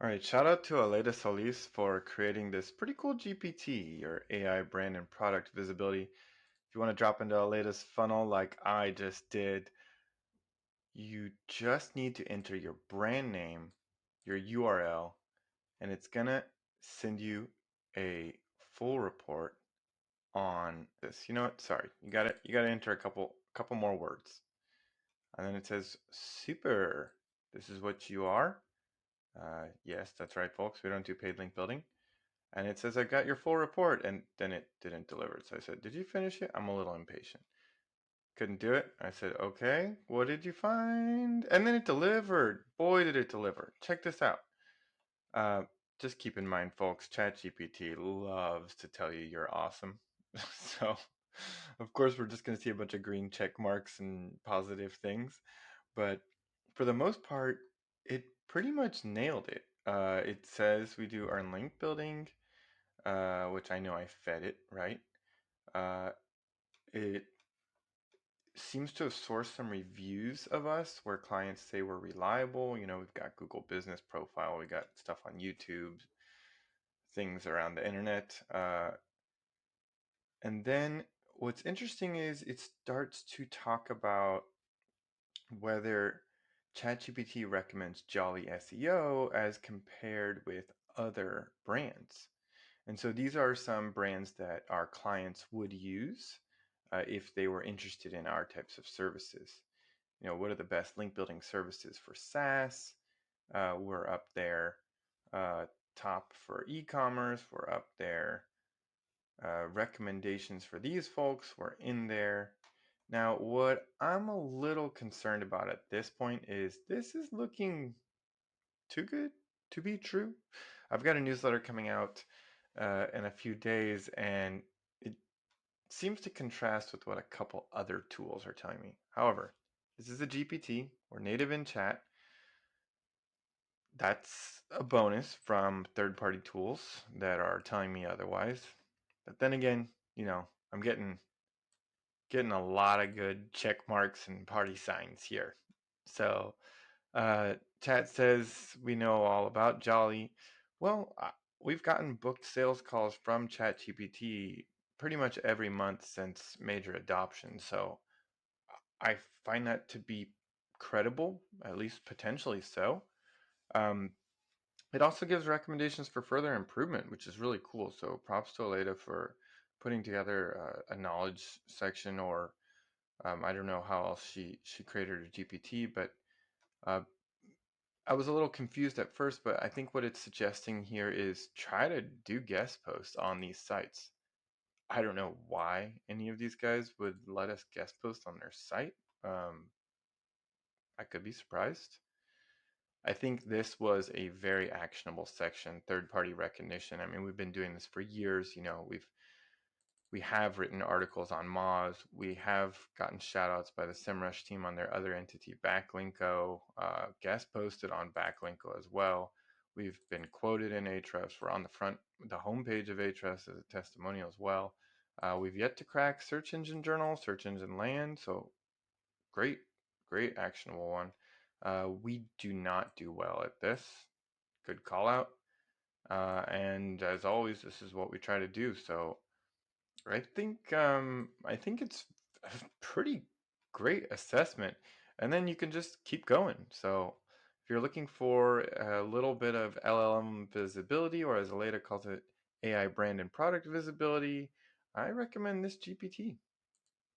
All right, shout out to Aleyda Solís for creating this pretty cool GPT, your AI brand and product visibility. If you want to drop into Aleyda's funnel like I just did, you just need to enter your brand name, your URL, and it's gonna send you a full report on this. You know what? Sorry, you gotta enter a couple more words, and then it says super. This is what you are. Yes, that's right, folks. We don't do paid link building. And it says, I got your full report. And then it didn't deliver. So I said, did you finish it? I'm a little impatient. Couldn't do it. I said, okay, what did you find? And then it delivered. Boy, did it deliver. Check this out. Uh, just keep in mind, folks, ChatGPT loves to tell you you're awesome. So, of course, we're just going to see a bunch of green check marks and positive things. But for the most part, it pretty much nailed it. It says we do our link building, which I know I fed it, right? Uh, it seems to have sourced some reviews of us where clients say we're reliable. You know, we've got Google Business Profile, we got stuff on YouTube, things around the internet. And then what's interesting is it starts to talk about whether ChatGPT recommends Jolly SEO as compared with other brands. And so these are some brands that our clients would use if they were interested in our types of services. You know, what are the best link building services for SaaS? We're up there. Top for e-commerce, we're up there. Recommendations for these folks were in there. Now, what I'm a little concerned about at this point is this is looking too good to be true. I've got a newsletter coming out in a few days, and it seems to contrast with what a couple other tools are telling me. However, this is a GPT. We're native in chat. That's a bonus from third-party tools that are telling me otherwise. But then again, you know, I'm getting a lot of good check marks and party signs here. So, chat says we know all about Jolly. Well, we've gotten booked sales calls from ChatGPT pretty much every month since major adoption. So I find that to be credible, at least potentially so. Um, it also gives recommendations for further improvement, which is really cool. So props to Aleyda for putting together a knowledge section, or I don't know how else she created her GPT, but uh, I was a little confused at first. But I think what it's suggesting here is try to do guest posts on these sites. I don't know why any of these guys would let us guest post on their site. Um, I could be surprised. I think this was a very actionable section, third-party recognition. I mean, we've been doing this for years. You know, we have written articles on Moz. We have gotten shout-outs by the SEMrush team on their other entity, Backlinko, guest posted on Backlinko as well. We've been quoted in Ahrefs. We're on the homepage of Ahrefs as a testimonial as well. We've yet to crack Search Engine Journal, Search Engine Land, so great, great actionable one. We do not do well at this. Good call out. And as always, this is what we try to do. So I think it's a pretty great assessment, and then you can just keep going. So if you're looking for a little bit of LLM visibility, or as Aleyda calls it, AI brand and product visibility, I recommend this GPT.